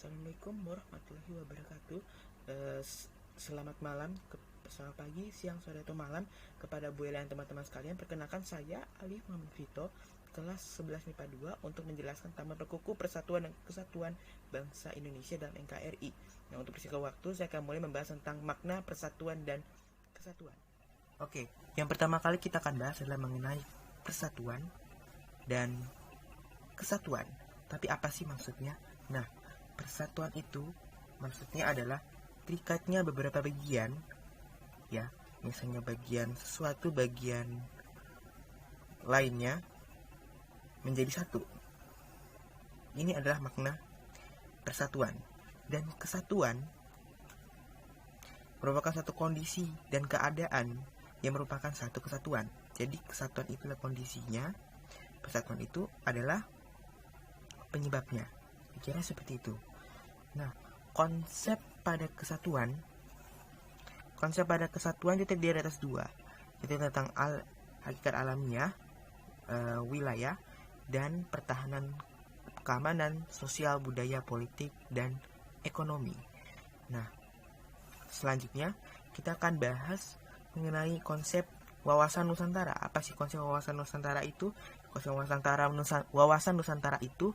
Assalamualaikum warahmatullahi wabarakatuh. Selamat malam, selamat pagi, siang, sore, atau malam kepada Bu Ella dan teman-teman sekalian. Perkenalkan saya Alif Muhammad Vito, kelas 11 MIPA 2, untuk menjelaskan Taman Berkuku Persatuan dan Kesatuan Bangsa Indonesia dalam NKRI. Nah, untuk persingkat waktu, saya akan mulai membahas tentang makna persatuan dan kesatuan. Oke, yang pertama kali kita akan bahas adalah mengenai persatuan dan kesatuan. Tapi apa sih maksudnya? Nah, persatuan itu maksudnya adalah terikatnya beberapa bagian, ya, misalnya bagian sesuatu, bagian lainnya menjadi satu. Ini adalah makna persatuan. Dan kesatuan merupakan satu kondisi dan keadaan yang merupakan satu kesatuan. Jadi kesatuan itulah kondisinya, persatuan itu adalah penyebabnya. Kira seperti itu. Nah, konsep pada kesatuan itu terdiri atas dua, yaitu tentang hakikat alamiah, wilayah, dan pertahanan, keamanan, sosial, budaya, politik, dan ekonomi. Nah, selanjutnya kita akan bahas mengenai konsep wawasan Nusantara. Apa sih konsep wawasan Nusantara itu? Konsep wawasan Nusantara itu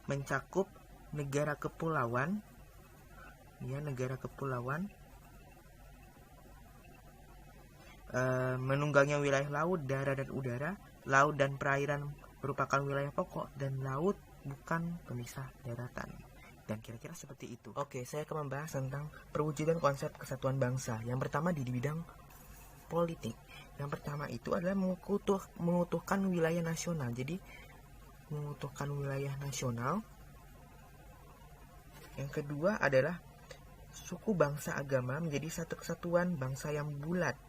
mencakup negara kepulauan, menunggangnya wilayah laut, darat, dan udara. Laut dan perairan merupakan wilayah pokok, dan laut bukan pemisah daratan. Dan kira-kira seperti itu. Oke, saya akan membahas tentang perwujudan konsep kesatuan bangsa. Yang pertama di bidang politik. Yang pertama itu adalah mengutuhkan wilayah nasional. Jadi mengutuhkan wilayah nasional. Yang kedua adalah suku, bangsa, agama menjadi satu kesatuan bangsa yang bulat.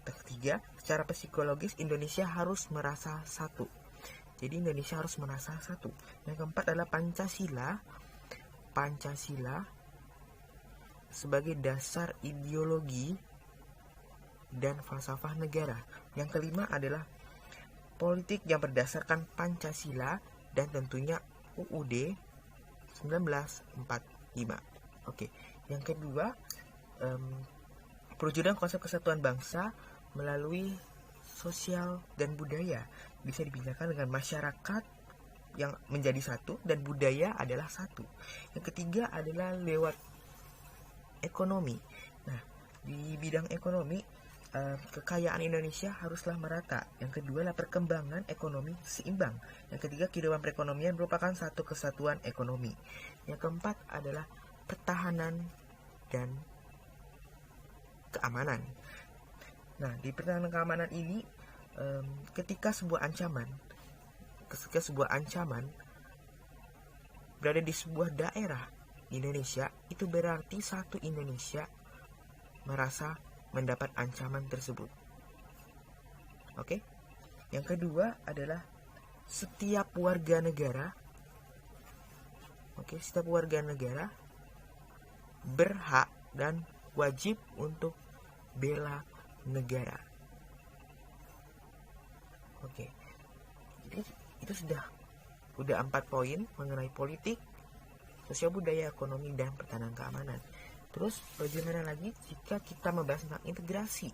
Ketiga, secara psikologis Indonesia harus merasa satu. Jadi Indonesia harus merasa satu. Yang keempat adalah Pancasila sebagai dasar ideologi dan falsafah negara. Yang kelima adalah politik yang berdasarkan Pancasila dan tentunya UUD 1945. Oke, yang kedua, perwujudan konsep kesatuan bangsa melalui sosial dan budaya bisa dibedakan dengan masyarakat yang menjadi satu dan budaya adalah satu. Yang ketiga adalah lewat ekonomi. Nah, di bidang ekonomi, kekayaan Indonesia haruslah merata. Yang kedua adalah perkembangan ekonomi seimbang. Yang ketiga, kehidupan perekonomian merupakan satu kesatuan ekonomi. Yang keempat adalah pertahanan dan keamanan. Nah, di pertahanan keamanan ini, ketika sebuah ancaman berada di sebuah daerah di Indonesia, itu berarti satu Indonesia merasa mendapat ancaman tersebut. Oke? Yang kedua adalah setiap warga negara berhak dan wajib untuk bela negara. Oke. Jadi itu sudah 4 poin mengenai politik, sosial, budaya, ekonomi, dan pertahanan keamanan. Terus bagaimana lagi jika kita membahas tentang integrasi?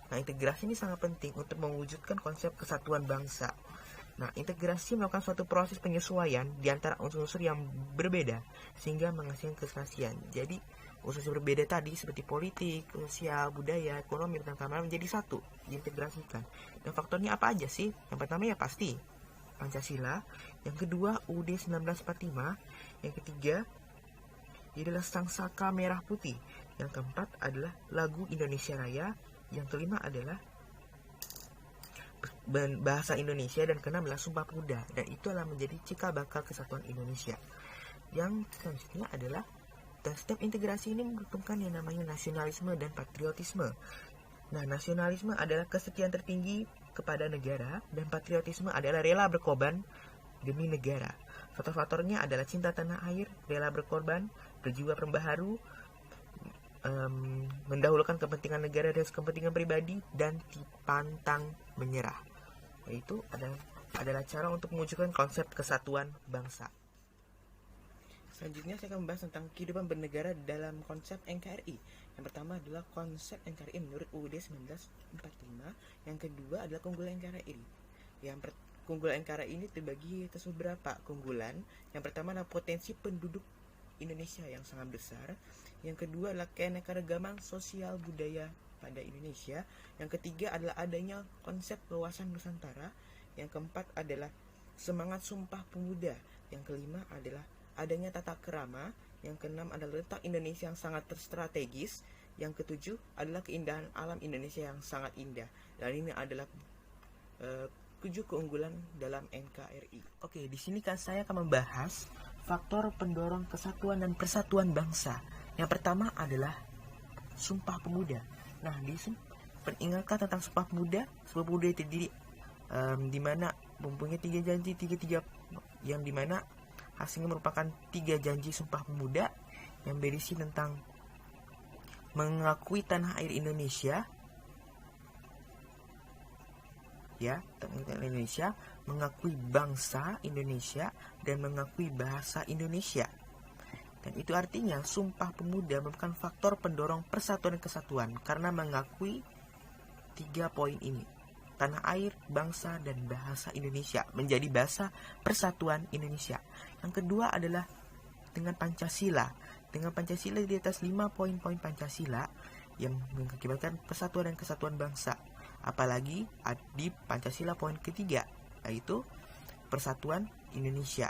Nah, integrasi ini sangat penting untuk mewujudkan konsep kesatuan bangsa. Nah, integrasi melakukan suatu proses penyesuaian di antara unsur-unsur yang berbeda sehingga menghasilkan keserasian. Jadi, unsur berbeda tadi seperti politik, sosial, budaya, ekonomi, dan keamanan menjadi satu, diintegrasikan. Dan faktornya apa aja sih? Yang pertama ya pasti Pancasila, yang kedua UUD 1945, yang ketiga ini adalah Sang Saka Merah Putih, yang keempat adalah lagu Indonesia Raya, yang kelima adalah bahasa Indonesia, dan keenam adalah Sumpah Pemuda. Dan itu adalah menjadi cikal bakal kesatuan Indonesia. Yang selanjutnya adalah, dan setiap integrasi ini membutuhkan yang namanya nasionalisme dan patriotisme. Nah, nasionalisme adalah kesetiaan tertinggi kepada negara, dan patriotisme adalah rela berkorban demi negara. Faktor-faktornya adalah cinta tanah air, rela berkorban, berjiwa pembaharu, mendahulukan kepentingan negara dan kepentingan pribadi, dan pantang menyerah. Itu adalah cara untuk mewujudkan konsep kesatuan bangsa. Selanjutnya saya akan membahas tentang kehidupan bernegara dalam konsep NKRI. Yang pertama adalah konsep NKRI menurut UUD 1945. Yang kedua adalah keunggulan NKRI. Keunggulan NKRI ini terbagi atas beberapa keunggulan. Yang pertama adalah potensi penduduk Indonesia yang sangat besar. Yang kedua adalah keanekaragaman sosial budaya pada Indonesia. Yang ketiga adalah adanya konsep wawasan Nusantara. Yang keempat adalah semangat Sumpah Pemuda. Yang kelima adalah adanya tata kerama. Yang keenam adalah letak Indonesia yang sangat strategis. Yang ketujuh adalah keindahan alam Indonesia yang sangat indah. Dan ini adalah 7 keunggulan dalam NKRI. Oke, di sini kan saya akan membahas faktor pendorong kesatuan dan persatuan bangsa. Yang pertama adalah Sumpah Pemuda. Nah, ingatkan tentang Sumpah Pemuda. Sumpah Pemuda itu terdiri di mana mempunyai 3 janji, yang dimana hasilnya merupakan 3 janji Sumpah Pemuda yang berisi tentang mengakui tanah air Indonesia, mengakui bangsa Indonesia, dan mengakui bahasa Indonesia. Dan itu artinya Sumpah Pemuda merupakan faktor pendorong persatuan dan kesatuan karena mengakui 3 poin ini: tanah air, bangsa, dan bahasa Indonesia menjadi bahasa persatuan Indonesia. Yang kedua adalah dengan Pancasila. Dengan Pancasila di atas 5 poin-poin Pancasila yang mengakibatkan persatuan dan kesatuan bangsa. Apalagi di Pancasila poin ketiga, yaitu persatuan Indonesia.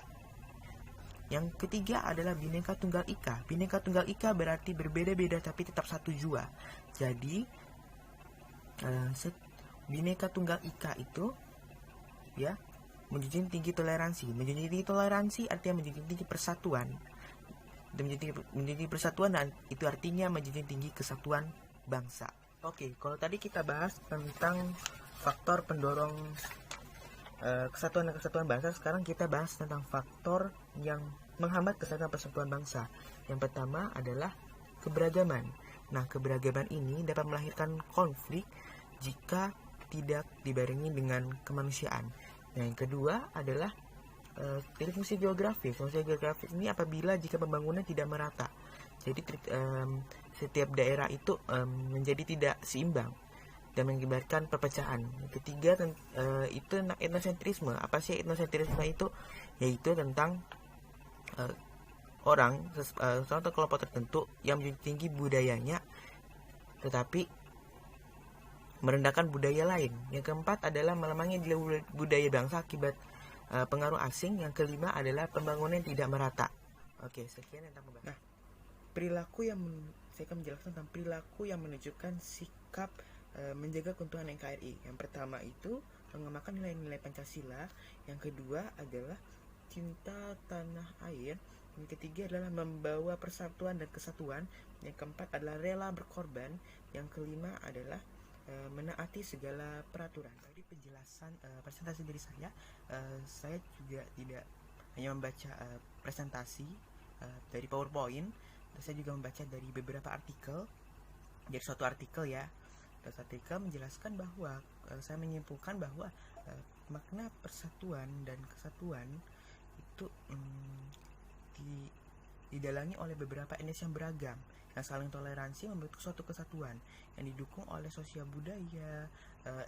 Yang ketiga adalah Bhinneka Tunggal Ika. Bhinneka Tunggal Ika berarti berbeda-beda tapi tetap satu jua. Jadi Bhinneka Tunggal Ika itu menjunjung tinggi toleransi. Menjunjung tinggi toleransi artinya menjunjung tinggi persatuan. Dan menjunjung tinggi persatuan, dan itu artinya menjunjung tinggi kesatuan bangsa. Oke, kalau tadi kita bahas tentang faktor pendorong kesatuan dan kesatuan bangsa, sekarang kita bahas tentang faktor yang menghambat kesatuan persatuan bangsa. Yang pertama adalah keberagaman. Nah, keberagaman ini dapat melahirkan konflik jika tidak dibarengi dengan kemanusiaan. Nah, yang kedua adalah fungsi geografis. Fungsi geografis ini apabila jika pembangunan tidak merata. Jadi setiap daerah itu menjadi tidak seimbang dan mengakibatkan perpecahan. Yang ketiga itu tentang etnosentrisme. Apa sih etnosentrisme itu? Yaitu tentang suatu kelompok tertentu yang menjunjung tinggi budayanya tetapi merendahkan budaya lain. Yang keempat adalah melemahnya budaya bangsa akibat pengaruh asing. Yang kelima adalah pembangunan tidak merata. Oke, sekian tentang pembahasan. Nah, saya akan menjelaskan tentang perilaku yang menunjukkan sikap menjaga keutuhan NKRI. Yang pertama itu mengamalkan nilai-nilai Pancasila. Yang kedua adalah cinta tanah air. Yang ketiga adalah membawa persatuan dan kesatuan. Yang keempat adalah rela berkorban. Yang kelima adalah menaati segala peraturan. Tadi penjelasan presentasi dari saya juga tidak hanya membaca presentasi dari PowerPoint, saya juga membaca dari beberapa artikel. Dari suatu artikel menjelaskan bahwa saya menyimpulkan bahwa makna persatuan dan kesatuan itu didalangi oleh beberapa etnis yang beragam, yang saling toleransi membentuk suatu kesatuan yang didukung oleh sosial budaya,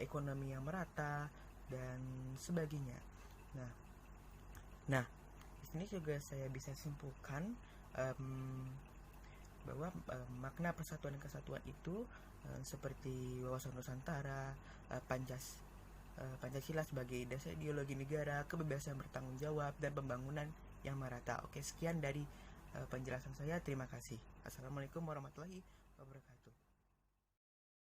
ekonomi yang merata, dan sebagainya. Nah, di sini juga saya bisa simpulkan bahwa makna persatuan dan kesatuan itu seperti wawasan Nusantara, Pancasila sebagai dasar ideologi negara, kebebasan bertanggung jawab, dan pembangunan yang merata. Oke, sekian dari penjelasan saya. Terima kasih. Assalamualaikum warahmatullahi wabarakatuh.